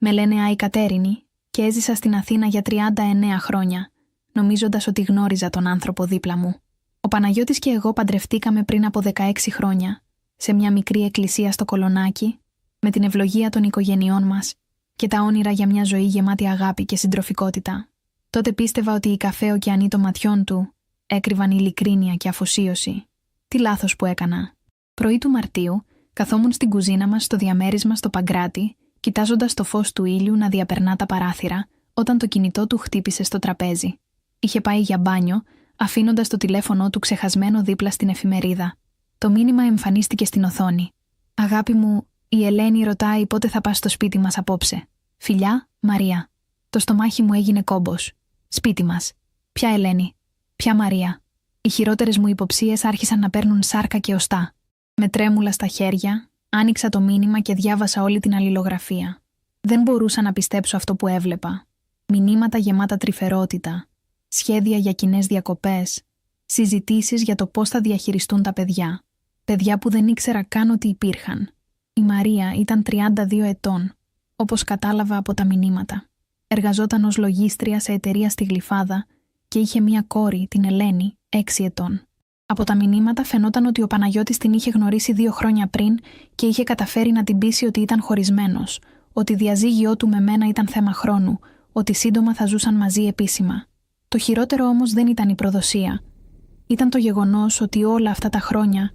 Με λένε Άη Κατέρινη και έζησα στην Αθήνα για 39 χρόνια, νομίζοντας ότι γνώριζα τον άνθρωπο δίπλα μου. Ο Παναγιώτης και εγώ παντρευτήκαμε πριν από 16 χρόνια, σε μια μικρή εκκλησία στο Κολονάκι, με την ευλογία των οικογενειών μας και τα όνειρα για μια ζωή γεμάτη αγάπη και συντροφικότητα. Τότε πίστευα ότι οι καφέ ωκεανοί των ματιών του έκρυβαν ειλικρίνεια και αφοσίωση. Τι λάθος που έκανα. Πρωί του Μαρτίου, καθόμουν στην κουζίνα μας στο διαμέρισμα στο Παγκράτη, κοιτάζοντας το φως του ήλιου να διαπερνά τα παράθυρα, όταν το κινητό του χτύπησε στο τραπέζι. Είχε πάει για μπάνιο, αφήνοντας το τηλέφωνο του ξεχασμένο δίπλα στην εφημερίδα. Το μήνυμα εμφανίστηκε στην οθόνη. «Αγάπη μου, η Ελένη ρωτάει πότε θα πας στο σπίτι μας απόψε. Φιλιά, Μαρία». Το στομάχι μου έγινε κόμπος. Σπίτι μας. Ποια Ελένη? Ποια Μαρία? Οι χειρότερες μου υποψίες άρχισαν να παίρνουν σάρκα και οστά. Με τρέμουλα στα χέρια, άνοιξα το μήνυμα και διάβασα όλη την αλληλογραφία. Δεν μπορούσα να πιστέψω αυτό που έβλεπα. Μηνύματα γεμάτα τρυφερότητα, σχέδια για κοινές διακοπές, συζητήσεις για το πώς θα διαχειριστούν τα παιδιά. Παιδιά που δεν ήξερα καν ότι υπήρχαν. Η Μαρία ήταν 32 ετών, όπως κατάλαβα από τα μηνύματα. Εργαζόταν ως λογίστρια σε εταιρεία στη Γλυφάδα και είχε μία κόρη, την Ελένη, 6 ετών. Από τα μηνύματα φαινόταν ότι ο Παναγιώτης την είχε γνωρίσει 2 χρόνια πριν και είχε καταφέρει να την πείσει ότι ήταν χωρισμένος, ότι διαζύγιό του με μένα ήταν θέμα χρόνου, ότι σύντομα θα ζούσαν μαζί επίσημα. Το χειρότερο όμως δεν ήταν η προδοσία. Ήταν το γεγονός ότι όλα αυτά τα χρόνια,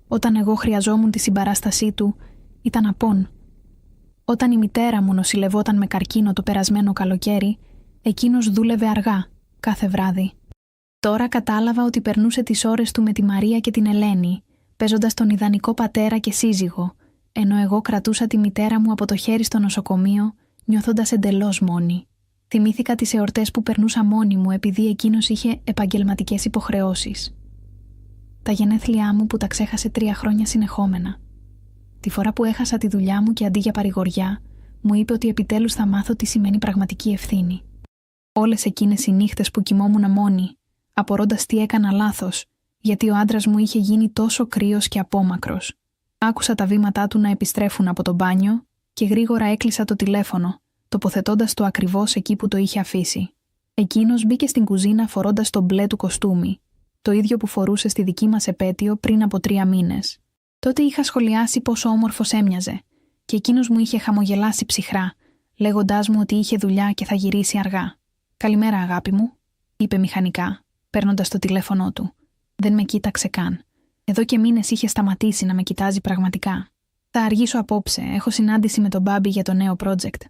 όταν εγώ χρειαζόμουν τη συμπαράστασή του, ήταν απόν. Όταν η μητέρα μου νοσηλευόταν με καρκίνο το περασμένο καλοκαίρι, εκείνος δούλευε αργά, κάθε βράδυ. Τώρα κατάλαβα ότι περνούσε τις ώρες του με τη Μαρία και την Ελένη, παίζοντας τον ιδανικό πατέρα και σύζυγο, ενώ εγώ κρατούσα τη μητέρα μου από το χέρι στο νοσοκομείο, νιώθοντας εντελώς μόνη. Θυμήθηκα τις εορτές που περνούσα μόνη μου επειδή εκείνος είχε επαγγελματικές υποχρεώσεις. Τα γενέθλιά μου που τα ξέχασε 3 χρόνια συνεχόμενα. Τη φορά που έχασα τη δουλειά μου και αντί για παρηγοριά, μου είπε ότι επιτέλους θα μάθω τι σημαίνει πραγματική ευθύνη. Όλες εκείνες οι νύχτες που κοιμόμουν μόνη, απορώντας τι έκανα λάθος, γιατί ο άντρας μου είχε γίνει τόσο κρύος και απόμακρος. Άκουσα τα βήματά του να επιστρέφουν από το μπάνιο και γρήγορα έκλεισα το τηλέφωνο, τοποθετώντας το ακριβώς εκεί που το είχε αφήσει. Εκείνος μπήκε στην κουζίνα φορώντας το μπλε του κοστούμι, το ίδιο που φορούσε στη δική μας επέτειο πριν από 3 μήνες. Τότε είχα σχολιάσει πόσο όμορφος έμοιαζε και εκείνος μου είχε χαμογελάσει ψυχρά, λέγοντάς μου ότι είχε δουλειά και θα γυρίσει αργά. «Καλημέρα, αγάπη μου», είπε μηχανικά, παίρνοντας το τηλέφωνό του. Δεν με κοίταξε καν. Εδώ και μήνες είχε σταματήσει να με κοιτάζει πραγματικά. «Θα αργήσω απόψε, έχω συνάντηση με τον Μπάμπη για το νέο project».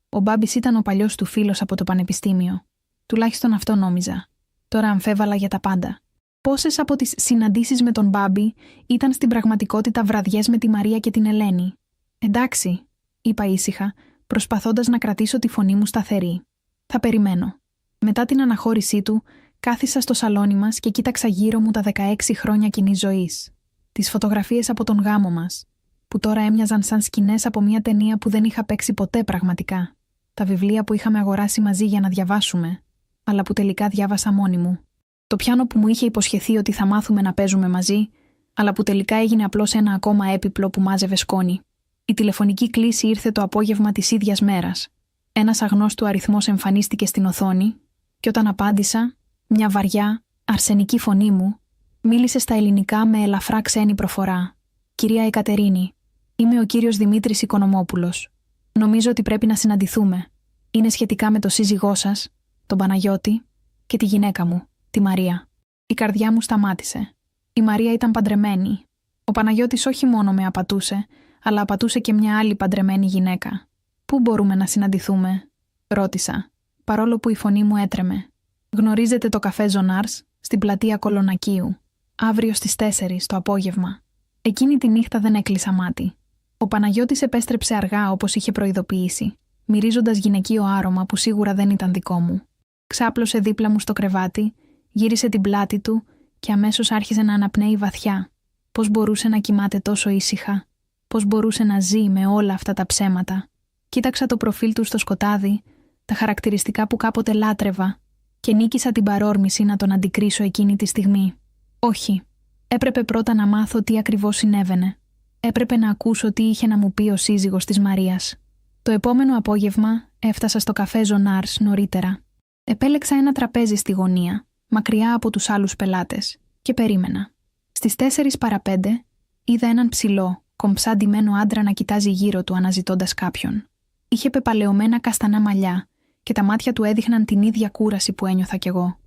Ο Μπάμπης ήταν ο παλιός του φίλος από το πανεπιστήμιο. Τουλάχιστον αυτό νόμιζα. Τώρα αμφέβαλα για τα πάντα. Πόσες από τις συναντήσεις με τον Μπάμπη ήταν στην πραγματικότητα βραδιές με τη Μαρία και την Ελένη? «Εντάξει», είπα ήσυχα, προσπαθώντας να κρατήσω τη φωνή μου σταθερή. «Θα περιμένω». Μετά την αναχώρησή του, κάθισα στο σαλόνι μας και κοίταξα γύρω μου τα 16 χρόνια κοινής ζωής. Τις φωτογραφίες από τον γάμο μας, που τώρα έμοιαζαν σαν σκηνές από μια ταινία που δεν είχα παίξει ποτέ πραγματικά. Τα βιβλία που είχαμε αγοράσει μαζί για να διαβάσουμε, αλλά που τελικά διάβασα μόνη μου. Το πιάνο που μου είχε υποσχεθεί ότι θα μάθουμε να παίζουμε μαζί, αλλά που τελικά έγινε απλώς ένα ακόμα έπιπλο που μάζευε σκόνη. Η τηλεφωνική κλήση ήρθε το απόγευμα της ίδιας μέρας. Ένας αγνώστου αριθμός εμφανίστηκε στην οθόνη και όταν απάντησα, μια βαριά, αρσενική φωνή μου μίλησε στα ελληνικά με ελαφρά ξένη προφορά. «Κυρία Εκατερίνη, είμαι ο κύριος Δημήτρης Οικονομόπουλος. Νομίζω ότι πρέπει να συναντηθούμε. Είναι σχετικά με το σύζυγό σας, τον Παναγιώτη, και τη γυναίκα μου, τη Μαρία». Η καρδιά μου σταμάτησε. Η Μαρία ήταν παντρεμένη. Ο Παναγιώτης όχι μόνο με απατούσε, αλλά απατούσε και μια άλλη παντρεμένη γυναίκα. «Πού μπορούμε να συναντηθούμε?» ρώτησα, παρόλο που η φωνή μου έτρεμε. «Γνωρίζετε το καφέ Ζωνάρς, στην πλατεία Κολονακίου. Αύριο στις 4 το απόγευμα». Εκείνη τη νύχτα δεν έκλεισα μάτι. Ο Παναγιώτης επέστρεψε αργά όπως είχε προειδοποιήσει, μυρίζοντας γυναικείο άρωμα που σίγουρα δεν ήταν δικό μου. Ξάπλωσε δίπλα μου στο κρεβάτι, γύρισε την πλάτη του και αμέσως άρχισε να αναπνέει βαθιά. Πώς μπορούσε να κοιμάται τόσο ήσυχα, πώς μπορούσε να ζει με όλα αυτά τα ψέματα. Κοίταξα το προφίλ του στο σκοτάδι, τα χαρακτηριστικά που κάποτε λάτρευα, και νίκησα την παρόρμηση να τον αντικρίσω εκείνη τη στιγμή. Όχι. Έπρεπε πρώτα να μάθω τι ακριβώς συνέβαινε. Έπρεπε να ακούσω τι είχε να μου πει ο σύζυγος της Μαρίας. Το επόμενο απόγευμα έφτασα στο καφέ Ζονάρς νωρίτερα. Επέλεξα ένα τραπέζι στη γωνία, μακριά από τους άλλους πελάτες, και περίμενα. Στις 4 παρά 5 είδα έναν ψηλό, κομψά ντυμένο άντρα να κοιτάζει γύρω του αναζητώντας κάποιον. Είχε πεπαλαιωμένα καστανά μαλλιά και τα μάτια του έδειχναν την ίδια κούραση που ένιωθα κι εγώ.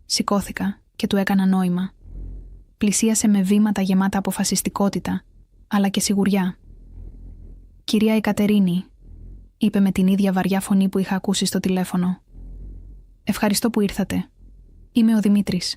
Σηκώθηκα και του έκανα νόημα. Πλησίασε με βήματα γεμάτα αποφασιστικότητα, αλλά και σιγουριά. «Κυρία Εκατερίνη», είπε με την ίδια βαριά φωνή που είχα ακούσει στο τηλέφωνο. «Ευχαριστώ που ήρθατε. Είμαι ο Δημήτρης».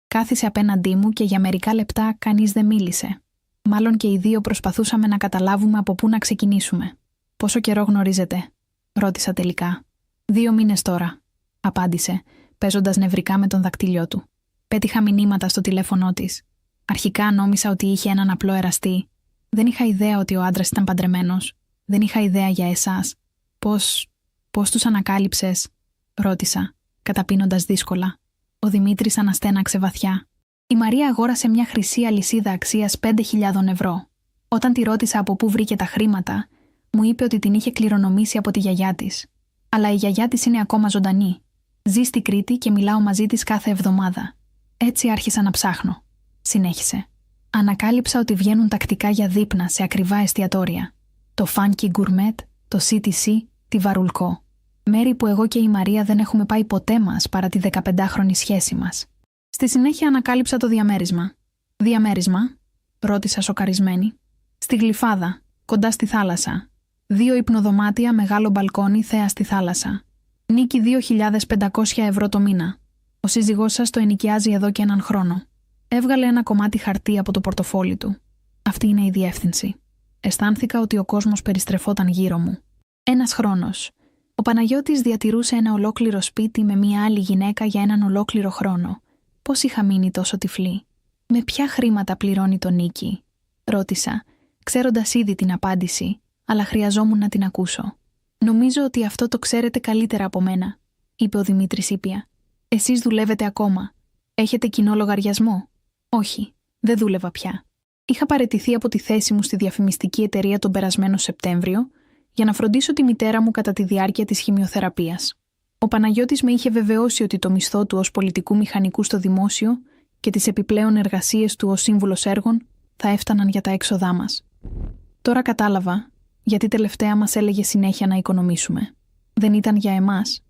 Κάθισε απέναντί μου και για μερικά λεπτά κανείς δεν μίλησε. Μάλλον και οι δύο προσπαθούσαμε να καταλάβουμε από πού να ξεκινήσουμε. «Πόσο καιρό γνωρίζετε?» ρώτησα τελικά. 2 μήνες τώρα, απάντησε, παίζοντας νευρικά με τον δακτύλιο του. Πέτυχα μηνύματα στο τηλέφωνό της. Αρχικά νόμισα ότι είχε έναν απλό εραστή. Δεν είχα ιδέα ότι ο άντρας ήταν παντρεμένος. Δεν είχα ιδέα για εσάς. Πώς τους ανακάλυψες? ρώτησα, καταπίνοντας δύσκολα. Ο Δημήτρης αναστέναξε βαθιά. Η Μαρία αγόρασε μια χρυσή αλυσίδα αξίας 5.000 ευρώ. Όταν τη ρώτησα από πού βρήκε τα χρήματα, μου είπε ότι την είχε κληρονομήσει από τη γιαγιά της. Αλλά η γιαγιά της είναι ακόμα ζωντανή. Ζει στη Κρήτη και μιλάω μαζί της κάθε εβδομάδα. Έτσι άρχισα να ψάχνω. Συνέχισε. Ανακάλυψα ότι βγαίνουν τακτικά για δείπνα σε ακριβά εστιατόρια. Το Funky Gourmet, το CTC, τη Βαρουλκό. Μέρη που εγώ και η Μαρία δεν έχουμε πάει ποτέ μας παρά τη 15χρονη σχέση μας. Στη συνέχεια ανακάλυψα το διαμέρισμα. «Διαμέρισμα?» ρώτησα σοκαρισμένη. «Στη Γλυφάδα, κοντά στη θάλασσα. 2 υπνοδωμάτια, μεγάλο μπαλκόνι, θέα στη θάλασσα. Νίκη 2.500 ευρώ το μήνα. Ο σύζυγός σας το ενοικιάζει εδώ και 1 χρόνο». Έβγαλε ένα κομμάτι χαρτί από το πορτοφόλι του. «Αυτή είναι η διεύθυνση». Αισθάνθηκα ότι ο κόσμος περιστρεφόταν γύρω μου. 1 χρόνος. Ο Παναγιώτης διατηρούσε ένα ολόκληρο σπίτι με μια άλλη γυναίκα για 1 ολόκληρο χρόνο. Πώς είχα μείνει τόσο τυφλή? «Με ποια χρήματα πληρώνει το Νίκη?» ρώτησα, ξέροντας ήδη την απάντηση, αλλά χρειαζόμουν να την ακούσω. «Νομίζω ότι αυτό το ξέρετε καλύτερα από μένα», είπε ο Δημήτρης ήπια. «Εσείς δουλεύετε ακόμα. Έχετε κοινό λογαριασμό?» «Όχι, δεν δούλευα πια. Είχα παραιτηθεί από τη θέση μου στη διαφημιστική εταιρεία τον περασμένο Σεπτέμβριο για να φροντίσω τη μητέρα μου κατά τη διάρκεια της χημειοθεραπείας. Ο Παναγιώτης με είχε βεβαιώσει ότι το μισθό του ως πολιτικού μηχανικού στο δημόσιο και τις επιπλέον εργασίες του ως σύμβουλος έργων θα έφταναν για τα έξοδά μας. Τώρα κατάλαβα γιατί τελευταία μας έλεγε συνέχεια να οικονομήσουμε. Δεν ήταν για εμάς.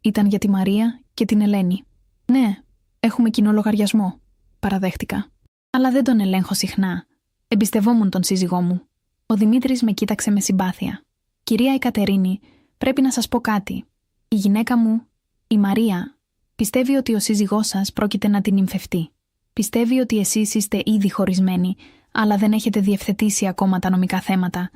Ήταν για τη Μαρία και την Ελένη. «Ναι, έχουμε κοινό λογαριασμό», παραδέχτηκα. «Αλλά δεν τον ελέγχω συχνά. Εμπιστευόμουν τον σύζυγό μου». Ο Δημήτρης με κοίταξε με συμπάθεια. «Κυρία Εκατερίνη, πρέπει να σας πω κάτι. Η γυναίκα μου, η Μαρία, πιστεύει ότι ο σύζυγός σας πρόκειται να την νυμφευτεί. Πιστεύει ότι εσείς είστε ήδη χωρισμένοι, αλλά δεν έχετε διευθετήσει ακόμα τα νομικά θέματα.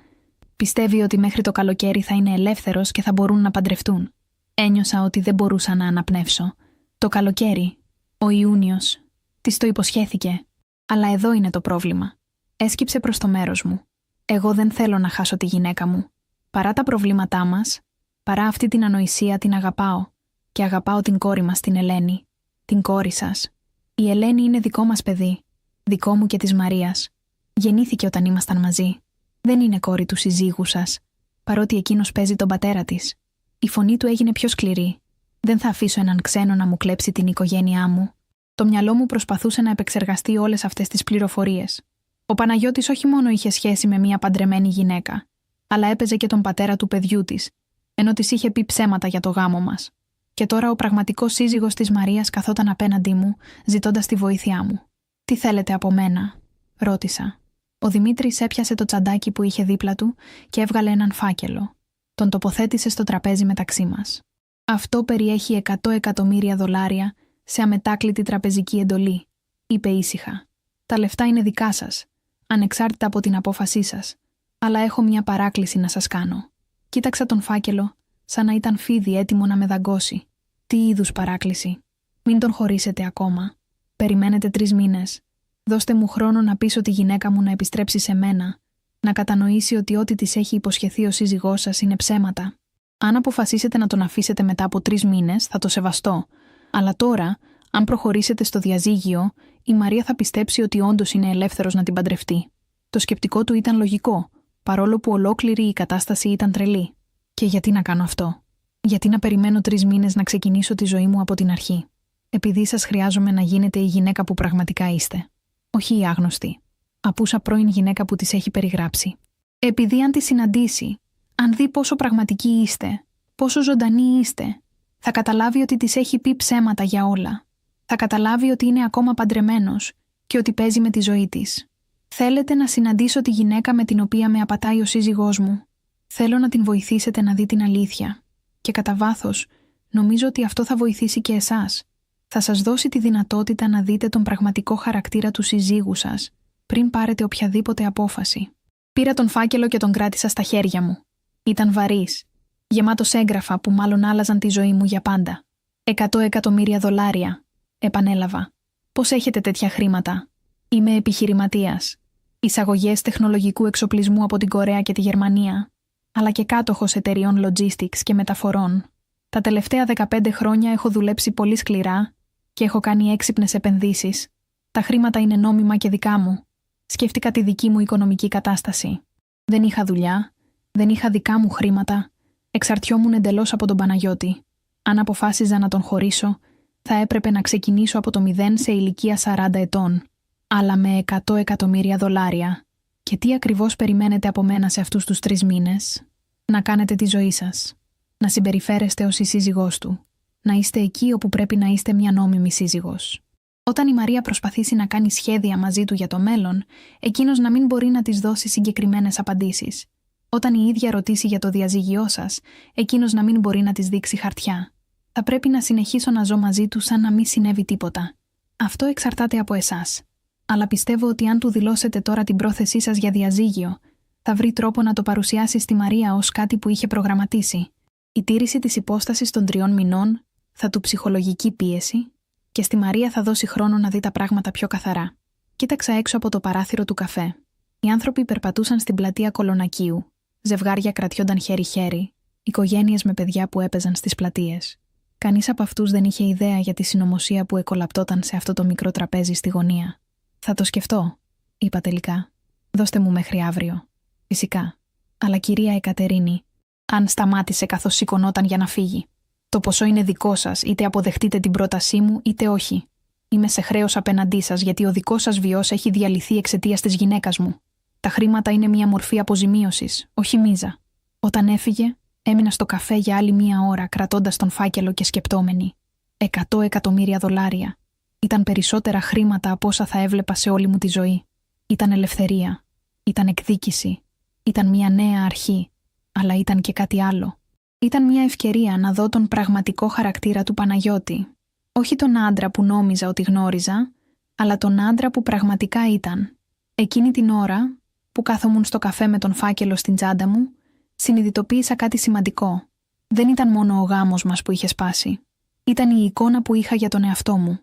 Πιστεύει ότι μέχρι το καλοκαίρι θα είναι ελεύθερος και θα μπορούν να παντρευτούν. Ένιωσα ότι δεν μπορούσα να αναπνεύσω. Το καλοκαίρι, ο Ιούνιος, της το υποσχέθηκε. Αλλά εδώ είναι το πρόβλημα. Έσκυψε προς το μέρος μου. Εγώ δεν θέλω να χάσω τη γυναίκα μου. Παρά τα προβλήματά μας, παρά αυτή την ανοησία, την αγαπάω. Και αγαπάω την κόρη μας, την Ελένη. Την κόρη σας. Η Ελένη είναι δικό μας παιδί. Δικό μου και της Μαρίας. Γεννήθηκε όταν ήμασταν μαζί. Δεν είναι κόρη του συζύγου σας, παρότι εκείνος παίζει τον πατέρα της. Η φωνή του έγινε πιο σκληρή. Δεν θα αφήσω έναν ξένο να μου κλέψει την οικογένειά μου. Το μυαλό μου προσπαθούσε να επεξεργαστεί όλες αυτές τις πληροφορίες. Ο Παναγιώτης όχι μόνο είχε σχέση με μια παντρεμένη γυναίκα, αλλά έπαιζε και τον πατέρα του παιδιού της, ενώ της είχε πει ψέματα για το γάμο μας. Και τώρα ο πραγματικός σύζυγος της Μαρίας καθόταν απέναντί μου, ζητώντας τη βοήθειά μου. «Τι θέλετε από μένα?» ρώτησα. Ο Δημήτρης έπιασε το τσαντάκι που είχε δίπλα του και έβγαλε έναν φάκελο. Τον τοποθέτησε στο τραπέζι μεταξύ μας. «Αυτό περιέχει 100 εκατομμύρια δολάρια σε αμετάκλητη τραπεζική εντολή», είπε ήσυχα. «Τα λεφτά είναι δικά σας, ανεξάρτητα από την απόφασή σας. Αλλά έχω μια παράκληση να σας κάνω». Κοίταξα τον φάκελο, σαν να ήταν φίδι έτοιμο να με δαγκώσει. «Τι είδους παράκληση?» «Μην τον χωρίσετε ακόμα. Περιμένετε 3 μήνες. Δώστε μου χρόνο να πείσω τη γυναίκα μου να επιστρέψει σε μένα, να κατανοήσει ότι ό,τι της έχει υποσχεθεί ο σύζυγός σας είναι ψέματα. Αν αποφασίσετε να τον αφήσετε μετά από 3 μήνες, θα το σεβαστώ. Αλλά τώρα, αν προχωρήσετε στο διαζύγιο, η Μαρία θα πιστέψει ότι όντως είναι ελεύθερος να την παντρευτεί». Το σκεπτικό του ήταν λογικό, παρόλο που ολόκληρη η κατάσταση ήταν τρελή. Και γιατί να κάνω αυτό? Γιατί να περιμένω 3 μήνες να ξεκινήσω τη ζωή μου από την αρχή? Επειδή σας χρειάζομαι να γίνετε η γυναίκα που πραγματικά είστε. Όχι η άγνωστη. Απούσα πρώην γυναίκα που της έχει περιγράψει. Επειδή αν τη συναντήσει, αν δει πόσο πραγματικοί είστε, πόσο ζωντανοί είστε, θα καταλάβει ότι της έχει πει ψέματα για όλα. Θα καταλάβει ότι είναι ακόμα παντρεμένος και ότι παίζει με τη ζωή της. Θέλετε να συναντήσω τη γυναίκα με την οποία με απατάει ο σύζυγός μου? Θέλω να την βοηθήσετε να δει την αλήθεια. Και κατά βάθος, νομίζω ότι αυτό θα βοηθήσει και εσάς. Θα σας δώσει τη δυνατότητα να δείτε τον πραγματικό χαρακτήρα του συζύγου σας, πριν πάρετε οποιαδήποτε απόφαση. Πήρα τον φάκελο και τον κράτησα στα χέρια μου. Ήταν βαρύς, γεμάτος έγγραφα που μάλλον άλλαζαν τη ζωή μου για πάντα. $100 εκατομμύρια, επανέλαβα. Πώς έχετε τέτοια χρήματα? Είμαι επιχειρηματίας. Εισαγωγές τεχνολογικού εξοπλισμού από την Κορέα και τη Γερμανία, αλλά και κάτοχος εταιριών logistics και μεταφορών. Τα τελευταία 15 χρόνια έχω δουλέψει πολύ σκληρά και έχω κάνει έξυπνες επενδύσεις. Τα χρήματα είναι νόμιμα και δικά μου. Σκέφτηκα τη δική μου οικονομική κατάσταση. Δεν είχα δουλειά, δεν είχα δικά μου χρήματα, εξαρτιόμουν εντελώς από τον Παναγιώτη. Αν αποφάσιζα να τον χωρίσω, θα έπρεπε να ξεκινήσω από το 0 σε ηλικία 40 ετών, αλλά με $100 εκατομμύρια. Και τι ακριβώς περιμένετε από μένα σε αυτούς τους 3 μήνες? Να κάνετε τη ζωή σας. Να συμπεριφέρεστε ως η σύζυγός του. Να είστε εκεί όπου πρέπει να είστε μια νόμιμη σύζυγος. Όταν η Μαρία προσπαθήσει να κάνει σχέδια μαζί του για το μέλλον, εκείνος να μην μπορεί να της δώσει συγκεκριμένες απαντήσεις. Όταν η ίδια ρωτήσει για το διαζύγιό σας, εκείνος να μην μπορεί να της δείξει χαρτιά. Θα πρέπει να συνεχίσω να ζω μαζί του σαν να μην συνέβη τίποτα. Αυτό εξαρτάται από εσάς. Αλλά πιστεύω ότι αν του δηλώσετε τώρα την πρόθεσή σας για διαζύγιο, θα βρει τρόπο να το παρουσιάσει στη Μαρία ως κάτι που είχε προγραμματίσει. Η τήρηση της υπόστασης των 3 μηνών θα του ψυχολογική πίεση και στη Μαρία θα δώσει χρόνο να δει τα πράγματα πιο καθαρά. Κοίταξα έξω από το παράθυρο του καφέ. Οι άνθρωποι περπατούσαν στην πλατεία Κολονακίου. Ζευγάρια κρατιόνταν χέρι-χέρι, οικογένειες με παιδιά που έπαιζαν στις πλατείες. Κανείς από αυτούς δεν είχε ιδέα για τη συνωμοσία που εκολαπτόταν σε αυτό το μικρό τραπέζι στη γωνία. «Θα το σκεφτώ», είπα τελικά. «Δώστε μου μέχρι αύριο». «Φυσικά. Αλλά κυρία Εκατερίνη», αν σταμάτησε καθώς σηκωνόταν για να φύγει. «Το ποσό είναι δικό σας, είτε αποδεχτείτε την πρότασή μου είτε όχι. Είμαι σε χρέος απέναντί σας γιατί ο δικός σας βιός έχει διαλυθεί εξαιτίας της γυναίκας μου. Τα χρήματα είναι μια μορφή αποζημίωσης, όχι μίζα». Όταν έφυγε, έμεινα στο καφέ για άλλη 1 ώρα κρατώντας τον φάκελο και σκεπτόμενη. $100 εκατομμύρια. Ήταν περισσότερα χρήματα από όσα θα έβλεπα σε όλη μου τη ζωή. Ήταν ελευθερία. Ήταν εκδίκηση. Ήταν μια νέα αρχή. Αλλά ήταν και κάτι άλλο. Ήταν μια ευκαιρία να δω τον πραγματικό χαρακτήρα του Παναγιώτη. Όχι τον άντρα που νόμιζα ότι γνώριζα, αλλά τον άντρα που πραγματικά ήταν. Εκείνη την ώρα, που κάθομουν στο καφέ με τον φάκελο στην τσάντα μου, συνειδητοποίησα κάτι σημαντικό. Δεν ήταν μόνο ο γάμος μας που είχε σπάσει. Ήταν η εικόνα που είχα για τον εαυτό μου.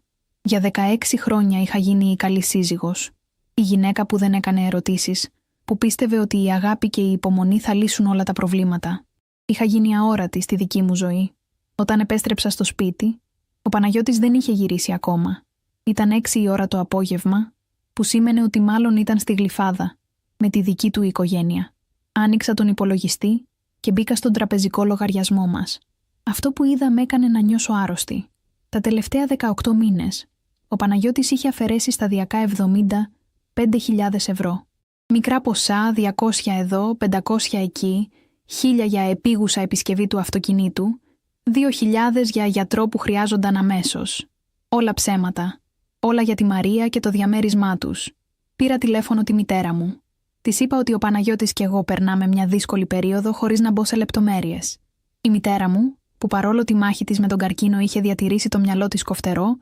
Για 16 χρόνια είχα γίνει η καλή σύζυγος. Η γυναίκα που δεν έκανε ερωτήσεις, που πίστευε ότι η αγάπη και η υπομονή θα λύσουν όλα τα προβλήματα. Είχα γίνει αόρατη στη δική μου ζωή. Όταν επέστρεψα στο σπίτι, ο Παναγιώτης δεν είχε γυρίσει ακόμα. Ήταν 6 η ώρα το απόγευμα, που σήμαινε ότι μάλλον ήταν στη Γλυφάδα, με τη δική του οικογένεια. Άνοιξα τον υπολογιστή και μπήκα στον τραπεζικό λογαριασμό μας. Αυτό που είδα με έκανε να νιώσω άρρωστη. Τα τελευταία 18 μήνες, ο Παναγιώτης είχε αφαιρέσει σταδιακά 75.000 ευρώ. Μικρά ποσά, 200 εδώ, 500 εκεί, 1.000 για επίγουσα επισκευή του αυτοκινήτου, 2.000 για γιατρό που χρειάζονταν αμέσως. Όλα ψέματα. Όλα για τη Μαρία και το διαμέρισμά τους. Πήρα τηλέφωνο τη μητέρα μου. Της είπα ότι ο Παναγιώτης και εγώ περνάμε μια δύσκολη περίοδο χωρίς να μπω σε λεπτομέρειες. Η μητέρα μου, που παρόλο τη μάχη της με τον καρκίνο είχε διατηρήσει το μυαλό της κοφτερό,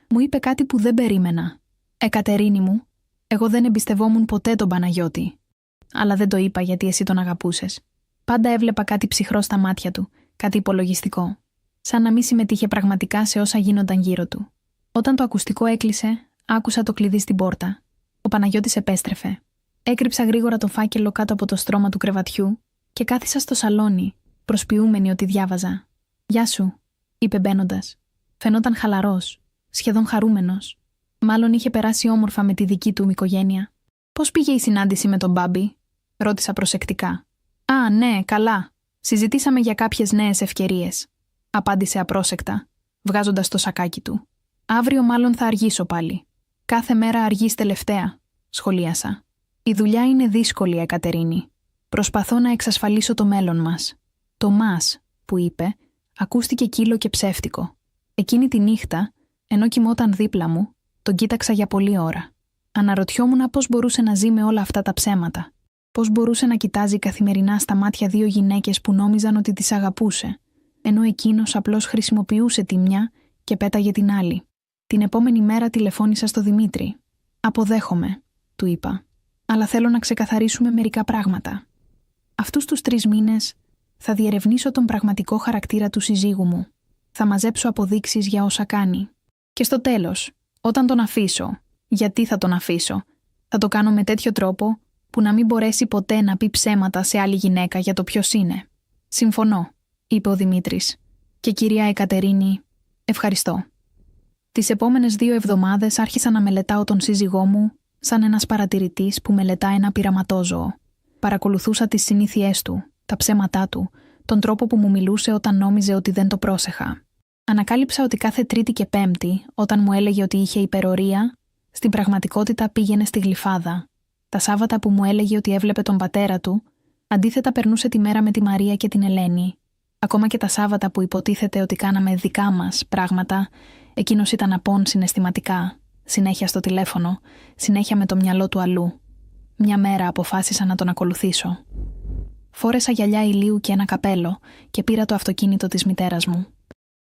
μου είπε κάτι που δεν περίμενα. «Εκατερίνη μου, εγώ δεν εμπιστευόμουν ποτέ τον Παναγιώτη. Αλλά δεν το είπα γιατί εσύ τον αγαπούσες. Πάντα έβλεπα κάτι ψυχρό στα μάτια του, κάτι υπολογιστικό. Σαν να μην συμμετείχε πραγματικά σε όσα γίνονταν γύρω του. Όταν το ακουστικό έκλεισε, άκουσα το κλειδί στην πόρτα. Ο Παναγιώτης επέστρεφε. Έκρυψα γρήγορα το φάκελο κάτω από το στρώμα του κρεβατιού και κάθισα στο σαλόνι, προσποιούμενη ότι διάβαζα. «Γεια σου», είπε μπαίνοντας. Φαινόταν χαλαρός, σχεδόν χαρούμενος. Μάλλον είχε περάσει όμορφα με τη δική του οικογένεια. «Πώς πήγε η συνάντηση με τον Μπάμπη?» ρώτησα προσεκτικά. «Α, ναι, καλά. Συζητήσαμε για κάποιες νέες ευκαιρίες, απάντησε απρόσεκτα, βγάζοντας το σακάκι του. Αύριο μάλλον θα αργήσω πάλι. Κάθε μέρα αργείς τελευταία, σχολίασα. Η δουλειά είναι δύσκολη, Εκατερίνη. Προσπαθώ να εξασφαλίσω το μέλλον μας. Το μας, που είπε, ακούστηκε κύλο και ψεύτικο. Εκείνη τη νύχτα, ενώ κοιμόταν δίπλα μου, τον κοίταξα για πολλή ώρα. Αναρωτιόμουν πώς μπορούσε να ζει με όλα αυτά τα ψέματα. Πώς μπορούσε να κοιτάζει καθημερινά στα μάτια δύο γυναίκες που νόμιζαν ότι τις αγαπούσε, ενώ εκείνος απλώς χρησιμοποιούσε τη μια και πέταγε την άλλη. Την επόμενη μέρα τηλεφώνησα στο Δημήτρη. «Αποδέχομαι», του είπα, «αλλά θέλω να ξεκαθαρίσουμε μερικά πράγματα. Αυτούς τους 3 μήνες θα διερευνήσω τον πραγματικό χαρακτήρα του συζύγου μου. Θα μαζέψω αποδείξεις για όσα κάνει. Και στο τέλος, όταν τον αφήσω, γιατί θα τον αφήσω, θα το κάνω με τέτοιο τρόπο που να μην μπορέσει ποτέ να πει ψέματα σε άλλη γυναίκα για το ποιος είναι». «Συμφωνώ», είπε ο Δημήτρης. «Και κυρία Εκατερίνη, ευχαριστώ». Τις επόμενες 2 εβδομάδες άρχισα να μελετάω τον σύζυγό μου σαν ένας παρατηρητής που μελετά ένα πειραματόζωο. Παρακολουθούσα τις συνήθειές του, τα ψέματά του, τον τρόπο που μου μιλούσε όταν νόμιζε ότι δεν το πρόσεχα. Ανακάλυψα ότι κάθε Τρίτη και Πέμπτη, όταν μου έλεγε ότι είχε υπερορία, στην πραγματικότητα πήγαινε στη Γλυφάδα. Τα Σάββατα που μου έλεγε ότι έβλεπε τον πατέρα του, αντίθετα περνούσε τη μέρα με τη Μαρία και την Ελένη. Ακόμα και τα Σάββατα που υποτίθεται ότι κάναμε δικά μας πράγματα, εκείνος ήταν απόν συναισθηματικά, συνέχεια στο τηλέφωνο, συνέχεια με το μυαλό του αλλού. Μια μέρα αποφάσισα να τον ακολουθήσω. Φόρεσα γυαλιά ηλίου και ένα καπέλο και πήρα το αυτοκίνητο της μητέρας μου.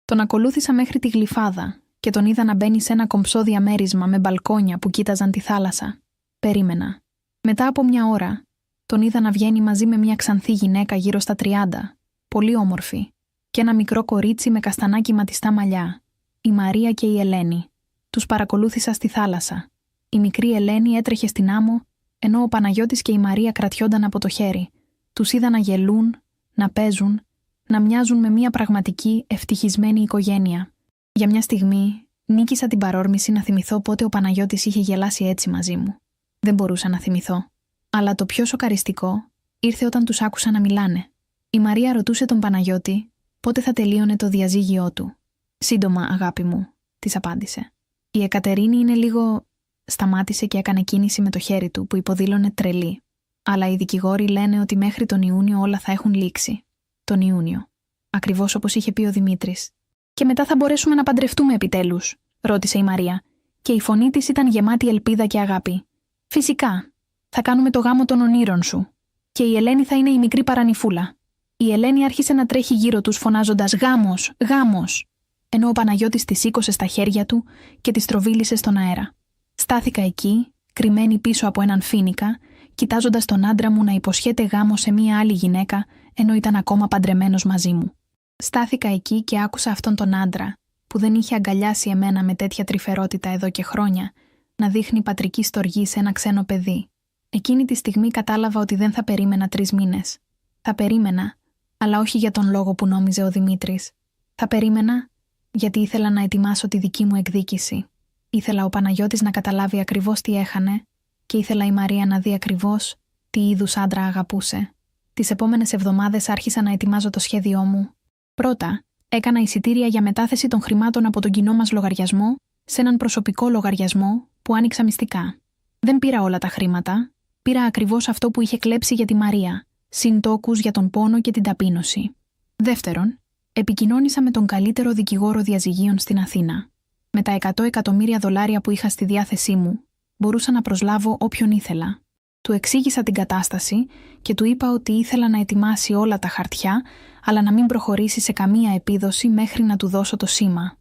Τον ακολούθησα μέχρι τη Γλυφάδα και τον είδα να μπαίνει σε ένα κομψό διαμέρισμα με μπαλκόνια που κοίταζαν τη θάλασσα. Περίμενα. Μετά από μια ώρα, τον είδα να βγαίνει μαζί με μια ξανθή γυναίκα γύρω στα 30, πολύ όμορφη, και ένα μικρό κορίτσι με καστανά κυματιστά μαλλιά, η Μαρία και η Ελένη. Τους παρακολούθησα στη θάλασσα. Η μικρή Ελένη έτρεχε στην άμμο, ενώ ο Παναγιώτης και η Μαρία κρατιόνταν από το χέρι. Τους είδα να γελούν, να παίζουν, να μοιάζουν με μια πραγματική, ευτυχισμένη οικογένεια. Για μια στιγμή, νίκησα την παρόρμηση να θυμηθώ πότε ο Παναγιώτης είχε γελάσει έτσι μαζί μου. Δεν μπορούσα να θυμηθώ. Αλλά το πιο σοκαριστικό ήρθε όταν τους άκουσα να μιλάνε. Η Μαρία ρωτούσε τον Παναγιώτη πότε θα τελείωνε το διαζύγιό του. «Σύντομα, αγάπη μου», της απάντησε. «Η Εκατερίνη είναι λίγο...» Σταμάτησε και έκανε κίνηση με το χέρι του που υποδήλωνε τρελή. «Αλλά οι δικηγόροι λένε ότι μέχρι τον Ιούνιο όλα θα έχουν λήξει». «Τον Ιούνιο», ακριβώς όπως είχε πει ο Δημήτρης. «Και μετά θα μπορέσουμε να παντρευτούμε επιτέλους», ρώτησε η Μαρία, και η φωνή της ήταν γεμάτη ελπίδα και αγάπη. «Φυσικά. Θα κάνουμε το γάμο των ονείρων σου. Και η Ελένη θα είναι η μικρή παρανυφούλα». Η Ελένη άρχισε να τρέχει γύρω τους φωνάζοντας «Γάμος! Γάμος!», ενώ ο Παναγιώτης τη σήκωσε στα χέρια του και τη τροβίλησε στον αέρα. Στάθηκα εκεί, κρυμμένη πίσω από έναν φοίνικα, κοιτάζοντας τον άντρα μου να υποσχέται γάμο σε μία άλλη γυναίκα, ενώ ήταν ακόμα παντρεμένος μαζί μου. Στάθηκα εκεί και άκουσα αυτόν τον άντρα, που δεν είχε αγκαλιάσει εμένα με τέτοια τρυφερότητα εδώ και χρόνια, να δείχνει πατρική στοργή σε ένα ξένο παιδί. Εκείνη τη στιγμή κατάλαβα ότι δεν θα περίμενα 3 μήνες. Θα περίμενα, αλλά όχι για τον λόγο που νόμιζε ο Δημήτρης. Θα περίμενα γιατί ήθελα να ετοιμάσω τη δική μου εκδίκηση. Ήθελα ο Παναγιώτης να καταλάβει ακριβώς τι έχανε και ήθελα η Μαρία να δει ακριβώς τι είδους άντρα αγαπούσε. Τις επόμενες εβδομάδες άρχισα να ετοιμάζω το σχέδιό μου. Πρώτα, έκανα εισιτήρια για μετάθεση των χρημάτων από τον κοινό μας λογαριασμό σε έναν προσωπικό λογαριασμό που άνοιξα μυστικά. Δεν πήρα όλα τα χρήματα, πήρα ακριβώς αυτό που είχε κλέψει για τη Μαρία, συν τόκους για τον πόνο και την ταπείνωση. Δεύτερον, επικοινώνησα με τον καλύτερο δικηγόρο διαζυγίων στην Αθήνα. Με τα $100,000,000 που είχα στη διάθεσή μου, μπορούσα να προσλάβω όποιον ήθελα. Του εξήγησα την κατάσταση και του είπα ότι ήθελα να ετοιμάσει όλα τα χαρτιά, αλλά να μην προχωρήσει σε καμία επίδοση μέχρι να του δώσω το σήμα.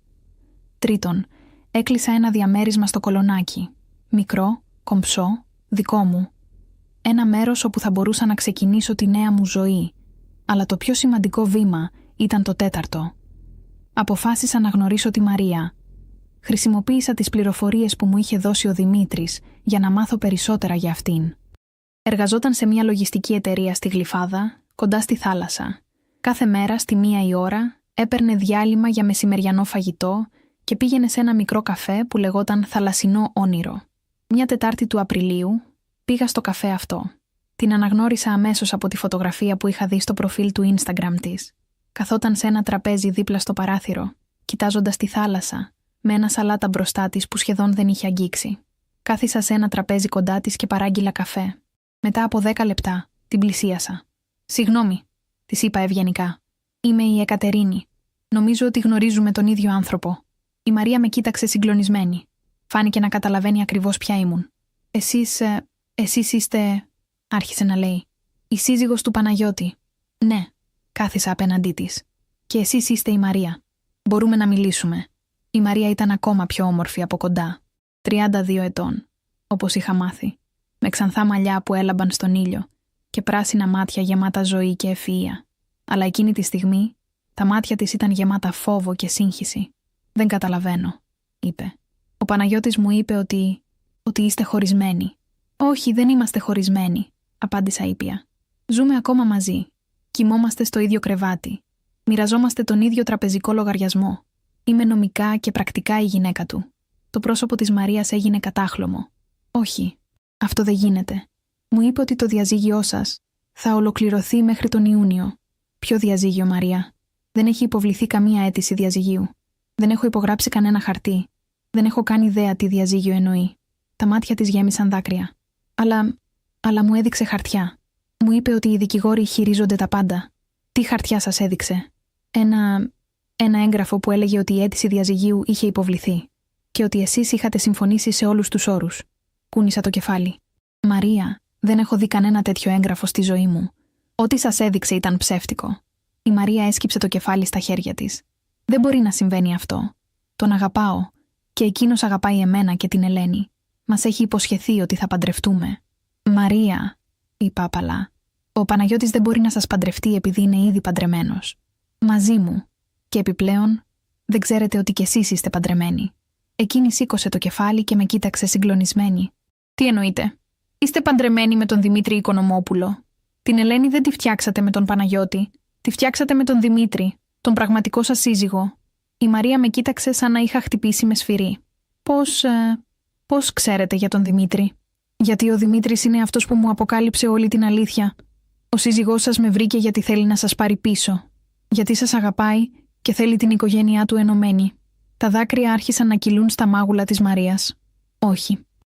Τρίτον, έκλεισα ένα διαμέρισμα στο Κολονάκι. Μικρό, κομψό, δικό μου. Ένα μέρος όπου θα μπορούσα να ξεκινήσω τη νέα μου ζωή. Αλλά το πιο σημαντικό βήμα ήταν το 4ο. Αποφάσισα να γνωρίσω τη Μαρία. Χρησιμοποίησα τις πληροφορίες που μου είχε δώσει ο Δημήτρης για να μάθω περισσότερα για αυτήν. Εργαζόταν σε μια λογιστική εταιρεία στη Γλυφάδα, κοντά στη θάλασσα. Κάθε μέρα στη 1 η ώρα έπαιρνε διάλειμμα για μεσημεριανό φαγητό και πήγαινε σε ένα μικρό καφέ που λεγόταν Θαλασσινό Όνειρο. Μια Τετάρτη του Απριλίου πήγα στο καφέ αυτό. Την αναγνώρισα αμέσως από τη φωτογραφία που είχα δει στο προφίλ του Instagram της. Καθόταν σε ένα τραπέζι δίπλα στο παράθυρο, κοιτάζοντας τη θάλασσα, με ένα σαλάτα μπροστά της που σχεδόν δεν είχε αγγίξει. Κάθισα σε ένα τραπέζι κοντά της και παράγγειλα καφέ. Μετά από 10 λεπτά, την πλησίασα. «Συγγνώμη», της είπα ευγενικά. «Είμαι η Εκατερίνη. Νομίζω ότι γνωρίζουμε τον ίδιο άνθρωπο». Η Μαρία με κοίταξε συγκλονισμένη. Φάνηκε να καταλαβαίνει ακριβώς ποια ήμουν. Εσείς είστε», άρχισε να λέει. «Η σύζυγος του Παναγιώτη». «Ναι», κάθισα απέναντί της. «Και εσείς είστε η Μαρία. Μπορούμε να μιλήσουμε». Η Μαρία ήταν ακόμα πιο όμορφη από κοντά. 32 ετών, όπως είχα μάθει, με ξανθά μαλλιά που έλαμπαν στον ήλιο και πράσινα μάτια γεμάτα ζωή και ευφυΐα. Αλλά εκείνη τη στιγμή τα μάτια της ήταν γεμάτα φόβο και σύγχυση. «Δεν καταλαβαίνω», είπε. «Ο Παναγιώτης μου είπε ότι είστε χωρισμένοι». «Όχι, δεν είμαστε χωρισμένοι», απάντησα ήπια. «Ζούμε ακόμα μαζί. Κοιμόμαστε στο ίδιο κρεβάτι. Μοιραζόμαστε τον ίδιο τραπεζικό λογαριασμό. Είμαι νομικά και πρακτικά η γυναίκα του». Το πρόσωπο της Μαρίας έγινε κατάχλωμο. «Όχι, αυτό δεν γίνεται. Μου είπε ότι το διαζύγιό σας θα ολοκληρωθεί μέχρι τον Ιούνιο». «Ποιο διαζύγιο, Μαρία? Δεν έχει υποβληθεί καμία αίτηση διαζυγίου. Δεν έχω υπογράψει κανένα χαρτί. Δεν έχω καν ιδέα τι διαζύγιο εννοεί». Τα μάτια της γέμισαν δάκρυα. Αλλά μου έδειξε χαρτιά. Μου είπε ότι οι δικηγόροι χειρίζονται τα πάντα». «Τι χαρτιά σας έδειξε?» Ένα έγγραφο που έλεγε ότι η αίτηση διαζυγίου είχε υποβληθεί και ότι εσείς είχατε συμφωνήσει σε όλους τους όρους». Κούνησα το κεφάλι. «Μαρία, δεν έχω δει κανένα τέτοιο έγγραφο στη ζωή μου. Ό,τι σας έδειξε ήταν ψεύτικο». Η Μαρία έσκυψε το κεφάλι στα χέρια της. «Δεν μπορεί να συμβαίνει αυτό. Τον αγαπάω και εκείνος αγαπάει εμένα και την Ελένη. Μας έχει υποσχεθεί ότι θα παντρευτούμε». «Μαρία», είπα απαλά, «ο Παναγιώτης δεν μπορεί να σας παντρευτεί επειδή είναι ήδη παντρεμένος. Μαζί μου. Και επιπλέον, δεν ξέρετε ότι κι εσείς είστε παντρεμένοι». Εκείνη σήκωσε το κεφάλι και με κοίταξε συγκλονισμένη. «Τι εννοείτε? Είστε παντρεμένοι με τον Δημήτρη Οικονομόπουλο. Την Ελένη δεν τη φτιάξατε με τον Παναγιώτη. Τη φτιάξατε με τον Δημήτρη, τον πραγματικό σας σύζυγο». Η Μαρία με κοίταξε σαν να είχα χτυπήσει με σφυρί. Πώς ξέρετε για τον Δημήτρη?» «Γιατί ο Δημήτρης είναι αυτός που μου αποκάλυψε όλη την αλήθεια. Ο σύζυγός σας με βρήκε γιατί θέλει να σας πάρει πίσω. Γιατί σας αγαπάει και θέλει την οικογένειά του ενωμένη». Τα δάκρυα άρχισαν να κυλούν στα μάγουλα της Μαρίας.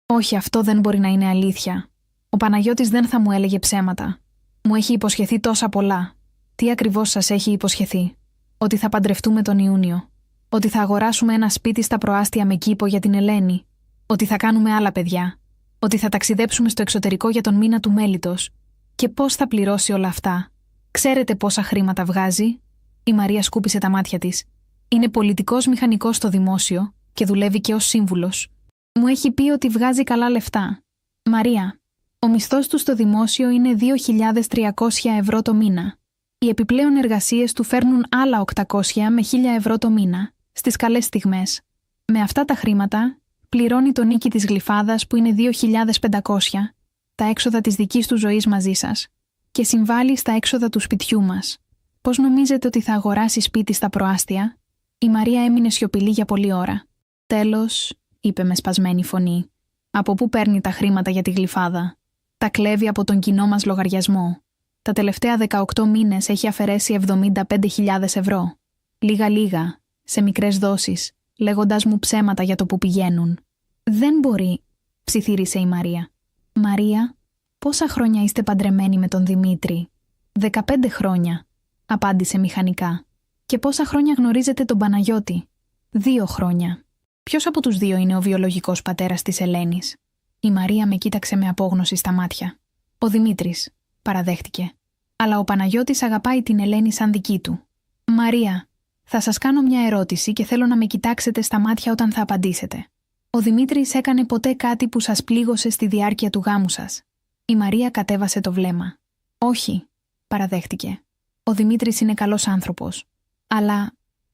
Όχι, αυτό δεν μπορεί να είναι αλήθεια. Ο Παναγιώτης δεν θα μου έλεγε ψέματα. Μου έχει υποσχεθεί τόσα πολλά». «Τι ακριβώς σας έχει υποσχεθεί?» «Ότι θα παντρευτούμε τον Ιούνιο. Ότι θα αγοράσουμε ένα σπίτι στα προάστια με κήπο για την Ελένη. Ότι θα κάνουμε άλλα παιδιά. Ότι θα ταξιδέψουμε στο εξωτερικό για τον μήνα του μέλιτος. Και πώς θα πληρώσει όλα αυτά? Ξέρετε πόσα χρήματα βγάζει?» Η Μαρία σκούπισε τα μάτια της. «Είναι πολιτικός μηχανικός στο δημόσιο και δουλεύει και ως σύμβουλος. Μου έχει πει ότι βγάζει καλά λεφτά». «Μαρία, ο μισθός του στο δημόσιο είναι 2.300 ευρώ το μήνα. Οι επιπλέον εργασίες του φέρνουν άλλα 800 με 1.000 ευρώ το μήνα, στις καλές στιγμές. Με αυτά τα χρήματα πληρώνει το νίκη της Γλυφάδας που είναι 2.500, τα έξοδα της δικής του ζωής μαζί σας, και συμβάλλει στα έξοδα του σπιτιού μας. Πώς νομίζετε ότι θα αγοράσει σπίτι στα προάστια?» Η Μαρία έμεινε σιωπηλή για πολλή ώρα. «Τέλος», είπε με σπασμένη φωνή, «από πού παίρνει τα χρήματα για τη Γλυφάδα?» «Τα κλέβει από τον κοινό μας λογαριασμό. Τα τελευταία 18 μήνες έχει αφαιρέσει 75.000 ευρώ. Λίγα-λίγα, σε μικρές δόσεις, λέγοντας μου ψέματα για το που πηγαίνουν». «Δεν μπορεί», ψιθύρισε η Μαρία. «Μαρία, πόσα χρόνια είστε παντρεμένοι με τον Δημήτρη?» 15 χρόνια, απάντησε μηχανικά. «Και πόσα χρόνια γνωρίζετε τον Παναγιώτη?» 2 χρόνια. «Ποιος από τους δύο είναι ο βιολογικός πατέρας της Ελένης?» Η Μαρία με κοίταξε με απόγνωση στα μάτια. «Ο Δημήτρης», παραδέχτηκε. «Αλλά ο Παναγιώτης αγαπάει την Ελένη σαν δική του». «Μαρία, θα σας κάνω μια ερώτηση και θέλω να με κοιτάξετε στα μάτια όταν θα απαντήσετε. Ο Δημήτρης έκανε ποτέ κάτι που σας πλήγωσε στη διάρκεια του γάμου σας?» Η Μαρία κατέβασε το βλέμμα. «Όχι», παραδέχτηκε. «Ο Δημήτρης είναι καλός άνθρωπος.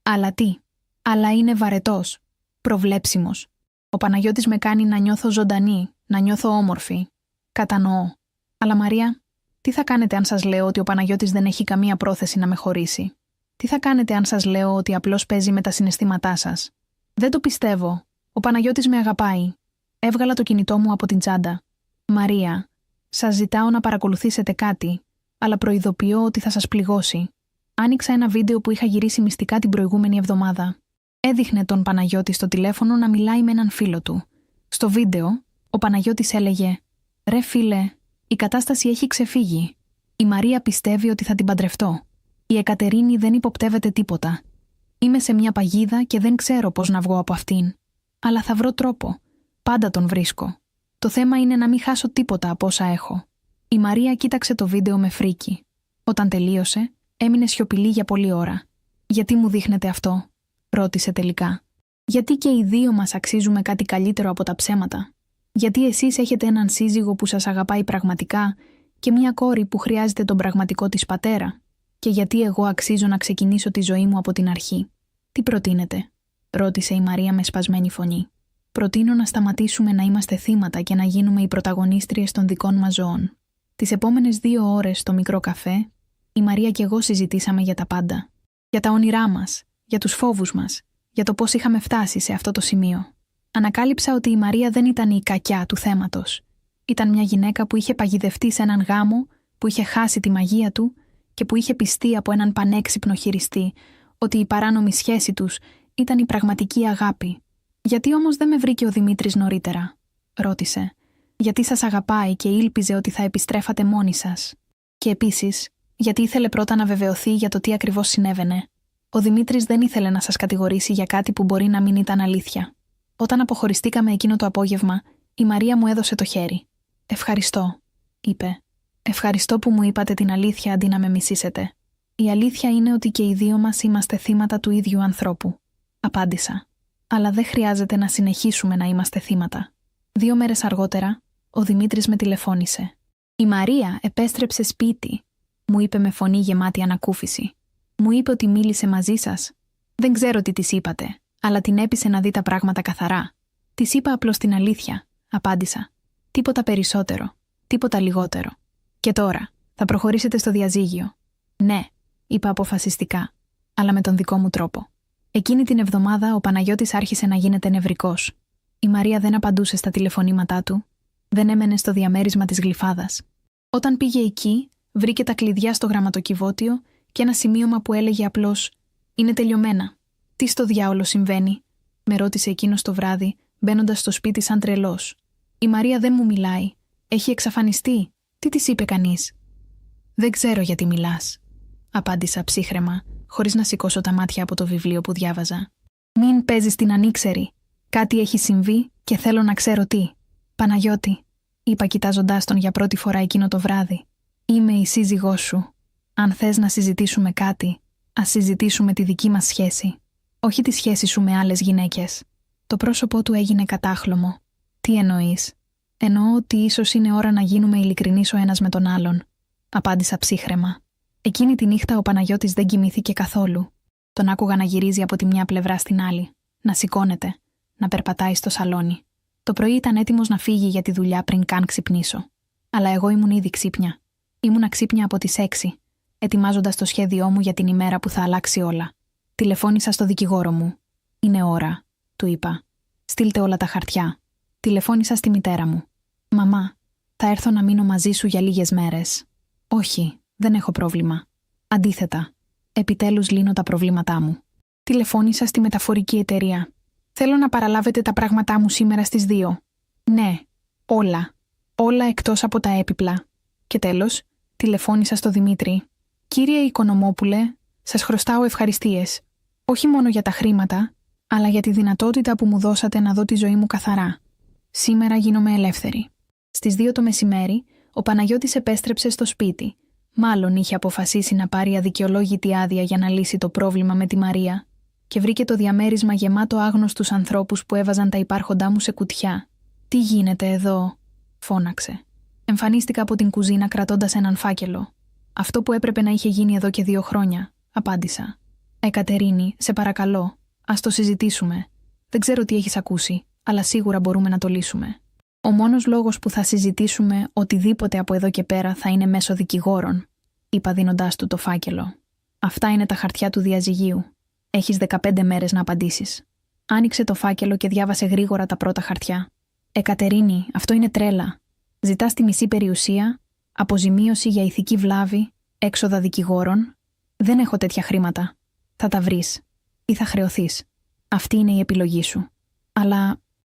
Αλλά τι? Αλλά είναι βαρετός, προβλέψιμος. Ο Παναγιώτης με κάνει να νιώθω ζωντανή, να νιώθω όμορφη. Κατανοώ. Αλλά Μαρία, τι θα κάνετε αν σας λέω ότι ο Παναγιώτης δεν έχει καμία πρόθεση να με χωρίσει? Τι θα κάνετε αν σας λέω ότι απλώς παίζει με τα συναισθήματά σας? Δεν το πιστεύω. Ο Παναγιώτης με αγαπάει». Έβγαλα το κινητό μου από την τσάντα. «Μαρία, Σας ζητάω να παρακολουθήσετε κάτι, αλλά προειδοποιώ ότι θα σας πληγώσει. Άνοιξα ένα βίντεο που είχα γυρίσει μυστικά την προηγούμενη εβδομάδα. Έδειχνε τον Παναγιώτη στο τηλέφωνο να μιλάει με έναν φίλο του. Στο βίντεο, ο Παναγιώτης έλεγε: «Ρε φίλε, η κατάσταση έχει ξεφύγει. Η Μαρία πιστεύει ότι θα την παντρευτώ. Η Εκατερίνη δεν υποπτεύεται τίποτα. Είμαι σε μια παγίδα και δεν ξέρω πώς να βγω από αυτήν. Αλλά θα βρω τρόπο. Πάντα τον βρίσκω. Το θέμα είναι να μην χάσω τίποτα από όσα έχω». Η Μαρία κοίταξε το βίντεο με φρίκι. Όταν τελείωσε, έμεινε σιωπηλή για πολλή ώρα. «Γιατί μου δείχνετε αυτό?» ρώτησε τελικά. «Γιατί και οι δύο μας αξίζουμε κάτι καλύτερο από τα ψέματα. Γιατί εσείς έχετε έναν σύζυγο που σας αγαπάει πραγματικά και μια κόρη που χρειάζεται τον πραγματικό της πατέρα. Και γιατί εγώ αξίζω να ξεκινήσω τη ζωή μου από την αρχή. Τι προτείνετε?» ρώτησε η Μαρία με σπασμένη φωνή. «Προτείνω να σταματήσουμε να είμαστε θύματα και να γίνουμε οι πρωταγωνίστριες των δικών μας ζώων». Τις επόμενες 2 ώρες στο μικρό καφέ, η Μαρία και εγώ συζητήσαμε για τα πάντα. Για τα όνειρά μας, για τους φόβους μας, για το πώς είχαμε φτάσει σε αυτό το σημείο. Ανακάλυψα ότι η Μαρία δεν ήταν η κακιά του θέματος. Ήταν μια γυναίκα που είχε παγιδευτεί σε έναν γάμο, που είχε χάσει τη μαγεία του και που είχε πιστεί από έναν πανέξυπνο χειριστή ότι η παράνομη σχέση τους ήταν η πραγματική αγάπη. «Γιατί όμως δεν με βρήκε ο Δημήτρης νωρίτερα?» ρώτησε. «Γιατί σας αγαπάει και ήλπιζε ότι θα επιστρέφατε μόνοι σας. Και επίσης, γιατί ήθελε πρώτα να βεβαιωθεί για το τι ακριβώς συνέβαινε. Ο Δημήτρης δεν ήθελε να σας κατηγορήσει για κάτι που μπορεί να μην ήταν αλήθεια». Όταν αποχωριστήκαμε εκείνο το απόγευμα, η Μαρία μου έδωσε το χέρι. «Ευχαριστώ», είπε. «Ευχαριστώ που μου είπατε την αλήθεια αντί να με μισήσετε. Η αλήθεια είναι ότι και οι δύο μας είμαστε θύματα του ίδιου ανθρώπου», απάντησα. «Αλλά δεν χρειάζεται να συνεχίσουμε να είμαστε θύματα». 2 μέρες αργότερα, ο Δημήτρης με τηλεφώνησε. «Η Μαρία επέστρεψε σπίτι», μου είπε με φωνή γεμάτη ανακούφιση. «Μου είπε ότι μίλησε μαζί σας. Δεν ξέρω τι της είπατε, αλλά την έπεισε να δει τα πράγματα καθαρά. Της είπα απλώς την αλήθεια», απάντησα. «Τίποτα περισσότερο, τίποτα λιγότερο. Και τώρα, θα προχωρήσετε στο διαζύγιο?» «Ναι», είπα αποφασιστικά, αλλά με τον δικό μου τρόπο. Εκείνη την εβδομάδα ο Παναγιώτης άρχισε να γίνεται νευρικός. Η Μαρία δεν απαντούσε στα τηλεφωνήματά του, δεν έμενε στο διαμέρισμα της Γλυφάδας. Όταν πήγε εκεί, βρήκε τα κλειδιά στο γραμματοκιβώτιο και ένα σημείωμα που έλεγε απλώς «Είναι τελειωμένα». «Τι στο διάολο συμβαίνει?» με ρώτησε εκείνος το βράδυ, μπαίνοντας στο σπίτι σαν τρελός. «Η Μαρία δεν μου μιλάει. Έχει εξαφανιστεί. Τι της είπε κανείς?» «Δεν ξέρω γιατί μιλάς», απάντησα ψύχραιμα, χωρίς να σηκώσω τα μάτια από το βιβλίο που διάβαζα. «Μην παίζεις την ανήξερη. Κάτι έχει συμβεί και θέλω να ξέρω τι». «Παναγιώτη», είπα κοιτάζοντάς τον για πρώτη φορά εκείνο το βράδυ, «είμαι η σύζυγός σου. Αν θες να συζητήσουμε κάτι, ας συζητήσουμε τη δική μας σχέση. Όχι τη σχέση σου με άλλες γυναίκες». Το πρόσωπό του έγινε κατάχλωμο. «Τι εννοείς?» «Εννοώ ότι ίσως είναι ώρα να γίνουμε ειλικρινείς ο ένας με τον άλλον», απάντησα ψύχραιμα. Εκείνη τη νύχτα ο Παναγιώτης δεν κοιμήθηκε καθόλου. Τον άκουγα να γυρίζει από τη μια πλευρά στην άλλη, να σηκώνεται, να περπατάει στο σαλόνι. Το πρωί ήταν έτοιμος να φύγει για τη δουλειά πριν καν ξυπνήσω. Αλλά εγώ ήμουν ήδη ξύπνια. Ήμουνα ξύπνια από τις 6, ετοιμάζοντας το σχέδιό μου για την ημέρα που θα αλλάξει όλα. Τηλεφώνησα στο δικηγόρο μου. «Είναι ώρα», του είπα. «Στείλτε όλα τα χαρτιά». Τηλεφώνησα στη μητέρα μου. «Μαμά, θα έρθω να μείνω μαζί σου για λίγες μέρες». «Όχι, δεν έχω πρόβλημα. Αντίθετα, επιτέλους λύνω τα προβλήματά μου». Τηλεφώνησα στη μεταφορική εταιρεία. «Θέλω να παραλάβετε τα πράγματά μου σήμερα στις 2. «Ναι, όλα. Όλα εκτός από τα έπιπλα». Και τέλος, τηλεφώνησα στο Δημήτρη. «Κύριε Οικονομόπουλε, σας χρωστάω ευχαριστίες. Όχι μόνο για τα χρήματα, αλλά για τη δυνατότητα που μου δώσατε να δω τη ζωή μου καθαρά. Σήμερα γίνομαι ελεύθερη». Στις 2 το μεσημέρι, ο Παναγιώτης επέστρεψε στο σπίτι. Μάλλον είχε αποφασίσει να πάρει αδικαιολόγητη άδεια για να λύσει το πρόβλημα με τη Μαρία και βρήκε το διαμέρισμα γεμάτο άγνωστους ανθρώπους που έβαζαν τα υπάρχοντά μου σε κουτιά. «Τι γίνεται εδώ?» φώναξε. Εμφανίστηκα από την κουζίνα κρατώντας έναν φάκελο. «Αυτό που έπρεπε να είχε γίνει εδώ και 2 χρόνια», απάντησα. «Εκατερίνη, σε παρακαλώ, ας το συζητήσουμε. Δεν ξέρω τι έχεις ακούσει, αλλά σίγουρα μπορούμε να το λύσουμε. Ο μόνος λόγος που θα συζητήσουμε οτιδήποτε από εδώ και πέρα θα είναι μέσω δικηγόρων», είπα δίνοντάς του το φάκελο. «Αυτά είναι τα χαρτιά του διαζυγίου. Έχεις 15 μέρες να απαντήσεις». Άνοιξε το φάκελο και διάβασε γρήγορα τα πρώτα χαρτιά. «Εκατερίνη, αυτό είναι τρέλα. Ζητάς τη μισή περιουσία, αποζημίωση για ηθική βλάβη, έξοδα δικηγόρων. Δεν έχω τέτοια χρήματα. Θα τα βρεις. Ή θα χρεωθείς. Αυτή είναι η επιλογή σου.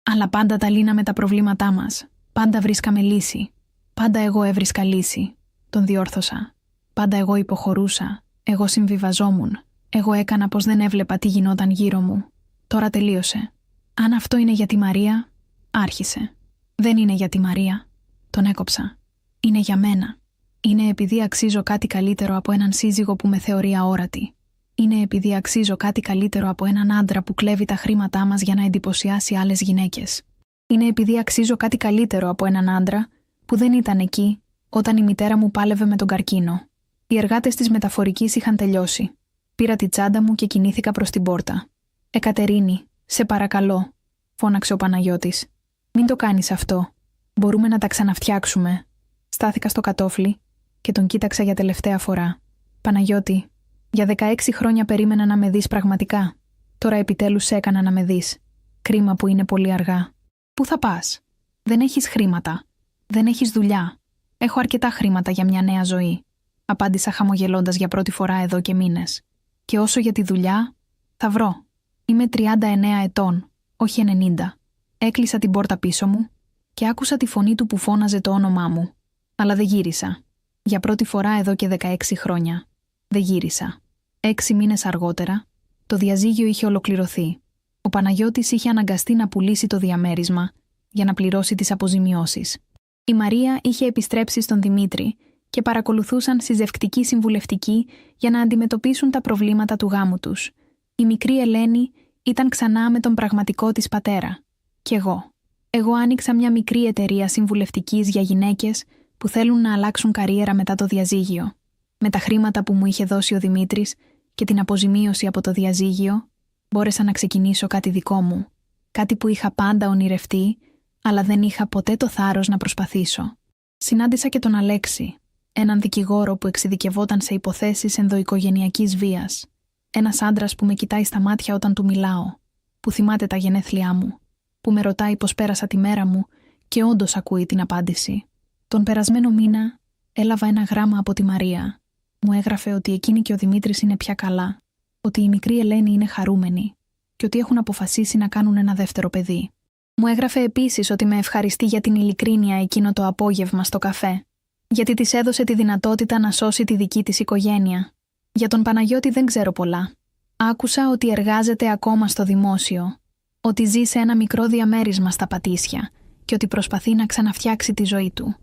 Αλλά πάντα τα λύναμε τα προβλήματά μας. Πάντα βρίσκαμε λύση. Πάντα εγώ έβρισκα λύση. Τον διόρθωσα. Πάντα εγώ υποχωρούσα. Εγώ συμβιβαζόμουν. Εγώ έκανα πως δεν έβλεπα τι γινόταν γύρω μου. Τώρα τελείωσε. Αν αυτό είναι για τη Μαρία, άρχισε. Δεν είναι για τη Μαρία. Τον έκοψα. Είναι για μένα. Είναι επειδή αξίζω κάτι καλύτερο από έναν σύζυγο που με θεωρεί αόρατη. Είναι επειδή αξίζω κάτι καλύτερο από έναν άντρα που κλέβει τα χρήματά μας για να εντυπωσιάσει άλλες γυναίκες. Είναι επειδή αξίζω κάτι καλύτερο από έναν άντρα που δεν ήταν εκεί όταν η μητέρα μου πάλευε με τον καρκίνο. Οι εργάτες της μεταφορικής είχαν τελειώσει. Πήρα τη τσάντα μου και κινήθηκα προς την πόρτα. «Εκατερίνη, σε παρακαλώ», φώναξε ο Παναγιώτης. «Μην το κάνεις αυτό. Μπορούμε να τα ξαναφτιάξουμε». Στάθηκα στο κατόφλι και τον κοίταξα για τελευταία φορά. «Παναγιώτη, για 16 χρόνια περίμενα να με δεις πραγματικά. Τώρα επιτέλους σε έκανα να με δεις. Κρίμα που είναι πολύ αργά». «Πού θα πας?» «Δεν έχεις χρήματα. Δεν έχεις δουλειά». «Έχω αρκετά χρήματα για μια νέα ζωή», απάντησα χαμογελώντας για πρώτη φορά εδώ και μήνες. «Και όσο για τη δουλειά, θα βρω. Είμαι 39 ετών, όχι 90. Έκλεισα την πόρτα πίσω μου και άκουσα τη φωνή του που φώναζε το όνομά μου. Αλλά δεν γύρισα. Για πρώτη φορά εδώ και 16 χρόνια. Δεν γύρισα. 6 μήνες αργότερα, το διαζύγιο είχε ολοκληρωθεί. Ο Παναγιώτης είχε αναγκαστεί να πουλήσει το διαμέρισμα για να πληρώσει τις αποζημιώσεις. Η Μαρία είχε επιστρέψει στον Δημήτρη και παρακολουθούσαν συζευκτική συμβουλευτική για να αντιμετωπίσουν τα προβλήματα του γάμου τους. Η μικρή Ελένη ήταν ξανά με τον πραγματικό της πατέρα. Κι εγώ. Εγώ άνοιξα μια μικρή εταιρεία συμβουλευτικής για γυναίκες που θέλουν να αλλάξουν καριέρα μετά το διαζύγιο. Με τα χρήματα που μου είχε δώσει ο Δημήτρης και την αποζημίωση από το διαζύγιο, μπόρεσα να ξεκινήσω κάτι δικό μου. Κάτι που είχα πάντα ονειρευτεί, αλλά δεν είχα ποτέ το θάρρος να προσπαθήσω. Συνάντησα και τον Αλέξη, έναν δικηγόρο που εξειδικευόταν σε υποθέσεις ενδοοικογενειακής βίας. Ένας άντρας που με κοιτάει στα μάτια όταν του μιλάω, που θυμάται τα γενέθλιά μου, που με ρωτάει πώς πέρασα τη μέρα μου και όντως ακούει την απάντηση. Τον περασμένο μήνα έλαβα ένα γράμμα από τη Μαρία. Μου έγραφε ότι εκείνη και ο Δημήτρης είναι πια καλά, ότι η μικρή Ελένη είναι χαρούμενη και ότι έχουν αποφασίσει να κάνουν ένα δεύτερο παιδί. Μου έγραφε επίσης ότι με ευχαριστεί για την ειλικρίνεια εκείνο το απόγευμα στο καφέ, γιατί της έδωσε τη δυνατότητα να σώσει τη δική της οικογένεια. Για τον Παναγιώτη δεν ξέρω πολλά. Άκουσα ότι εργάζεται ακόμα στο δημόσιο, ότι ζει σε ένα μικρό διαμέρισμα στα Πατήσια και ότι προσπαθεί να ξαναφτιάξει τη ζωή του.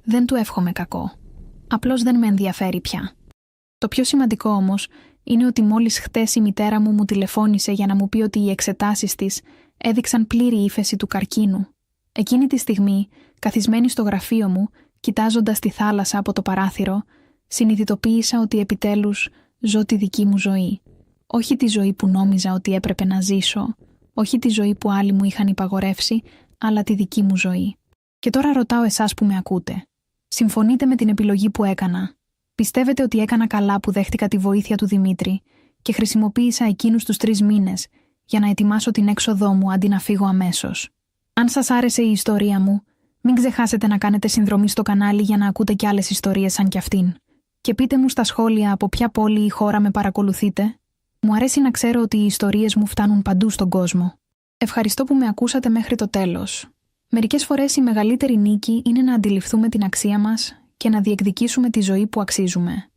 Δεν του εύχομαι κακό. Απλώς δεν με ενδιαφέρει πια. Το πιο σημαντικό όμως είναι ότι μόλις χτες η μητέρα μου τηλεφώνησε για να μου πει ότι οι εξετάσεις της έδειξαν πλήρη ύφεση του καρκίνου. Εκείνη τη στιγμή, καθισμένη στο γραφείο μου, κοιτάζοντας τη θάλασσα από το παράθυρο, συνειδητοποίησα ότι επιτέλους ζω τη δική μου ζωή. Όχι τη ζωή που νόμιζα ότι έπρεπε να ζήσω, όχι τη ζωή που άλλοι μου είχαν υπαγορεύσει, αλλά τη δική μου ζωή. Και τώρα ρωτάω εσάς που με ακούτε. Συμφωνείτε με την επιλογή που έκανα? Πιστεύετε ότι έκανα καλά που δέχτηκα τη βοήθεια του Δημήτρη και χρησιμοποίησα εκείνους τους 3 μήνες για να ετοιμάσω την έξοδό μου αντί να φύγω αμέσως? Αν σας άρεσε η ιστορία μου, μην ξεχάσετε να κάνετε συνδρομή στο κανάλι για να ακούτε κι άλλες ιστορίες σαν κι αυτήν. Και πείτε μου στα σχόλια από ποια πόλη ή χώρα με παρακολουθείτε. Μου αρέσει να ξέρω ότι οι ιστορίες μου φτάνουν παντού στον κόσμο. Ευχαριστώ που με ακούσατε μέχρι το τέλος. Μερικές φορές η μεγαλύτερη νίκη είναι να αντιληφθούμε την αξία μας και να διεκδικήσουμε τη ζωή που αξίζουμε.